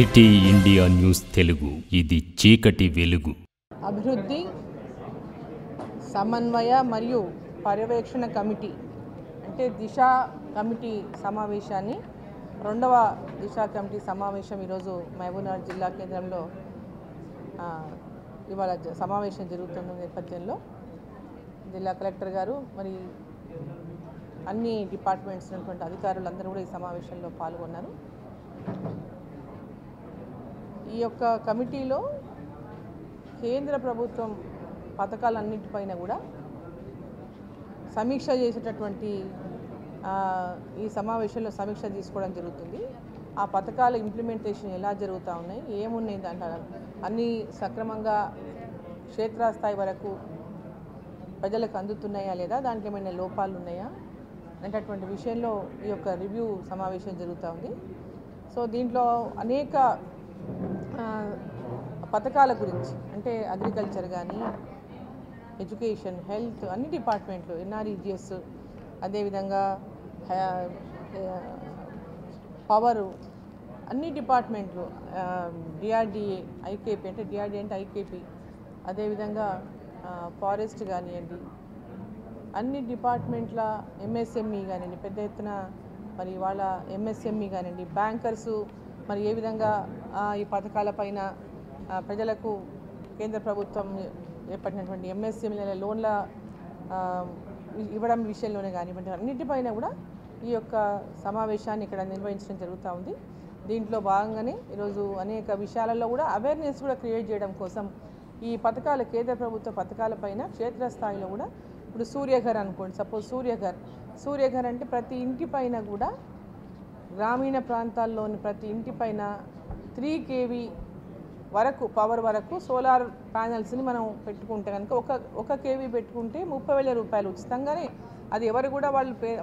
City India news Telugu, ఇది చీకటి వెలుగు. అభివృద్ధి సమన్వయ మరియు పర్యవేక్షణ కమిటీ అంటే దిశ కమిటీ సమావేశాన్ని రెండవ దిశ కమిటీ సమావేశం ఈరోజు మహబూబ్నగర్ జిల్లా కేంద్రంలో ఇవాళ సమావేశం జరుగుతున్న నేపథ్యంలో జిల్లా కలెక్టర్ గారు మరి అన్ని డిపార్ట్మెంట్స్ ఉన్నటువంటి అధికారులందరూ కూడా ఈ సమావేశంలో పాల్గొన్నారు. ఈ యొక్క కమిటీలో కేంద్ర ప్రభుత్వం పథకాలన్నింటిపైన కూడా సమీక్ష చేసేటటువంటి ఈ సమావేశంలో సమీక్ష తీసుకోవడం జరుగుతుంది. ఆ పథకాల ఇంప్లిమెంటేషన్ ఎలా జరుగుతూ ఉన్నాయి, ఏమున్నాయి, అంటారు అన్నీ సక్రమంగా క్షేత్రస్థాయి వరకు ప్రజలకు అందుతున్నాయా లేదా, దానికి ఏమైనా లోపాలు ఉన్నాయా అనేటటువంటి విషయంలో ఈ యొక్క రివ్యూ సమావేశం జరుగుతూ ఉంది. సో దీంట్లో అనేక పథకాల గురించి అంటే అగ్రికల్చర్ కానీ, ఎడ్యుకేషన్, హెల్త్, అన్ని డిపార్ట్మెంట్లు, ఎన్ఆర్ఈజిఎస్, అదేవిధంగా పవరు, అన్ని డిపార్ట్మెంట్లు, డిఆర్డిఏ, ఐకేపీ అంటే డిఆర్డిఏ అంటే ఐకేపీ, అదేవిధంగా ఫారెస్ట్ కానివ్వండి, అన్ని డిపార్ట్మెంట్ల ఎంఎస్ఎంఈ కానివ్వండి, పెద్ద ఎత్తున మరి వాళ్ళ ఎంఎస్ఎంఈ కానివ్వండి, బ్యాంకర్సు మరి ఏ విధంగా ఈ పథకాలపైన ప్రజలకు కేంద్ర ప్రభుత్వం ఏర్పడినటువంటి ఎంఎస్ఎంఈల లోన్ల ఇవ్వడం విషయంలోనే కానివ్వండి, అన్నిటిపైన కూడా ఈ యొక్క సమావేశాన్ని ఇక్కడ నిర్వహించడం జరుగుతూ ఉంది. దీంట్లో భాగంగానే ఈరోజు అనేక విషయాలలో కూడా అవేర్నెస్ కూడా క్రియేట్ చేయడం కోసం ఈ పథకాల కేంద్ర ప్రభుత్వ పథకాలపైన క్షేత్రస్థాయిలో కూడా ఇప్పుడు సూర్యఘర్ అనుకోండి, సపోజ్ సూర్యఘర్ అంటే ప్రతి ఇంటిపైన కూడా గ్రామీణ ప్రాంతాల్లోని ప్రతి ఇంటిపైన 3 kV వరకు పవర్ వరకు సోలార్ ప్యానెల్స్ని మనం పెట్టుకుంటే కనుక ఒక కేవీ పెట్టుకుంటే 30,000 రూపాయలు ఉచితంగానే, అది ఎవరు కూడా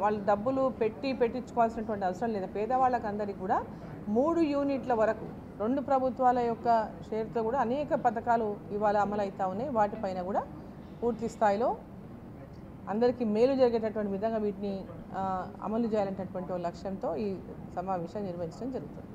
వాళ్ళు డబ్బులు పెట్టించుకోవాల్సినటువంటి అవసరం లేదు. పేదవాళ్ళకి అందరికీ కూడా 3 యూనిట్ల వరకు 2 ప్రభుత్వాల యొక్క షేర్తో కూడా అనేక పథకాలు ఇవాళ అమలు అవుతూ ఉన్నాయి. వాటిపైన కూడా పూర్తి స్థాయిలో అందరికీ మేలు జరిగేటటువంటి విధంగా వీటిని అమలు చేయాలనేటటువంటి లక్ష్యంతో ఈ సమావేశం నిర్వహించడం జరుగుతుంది.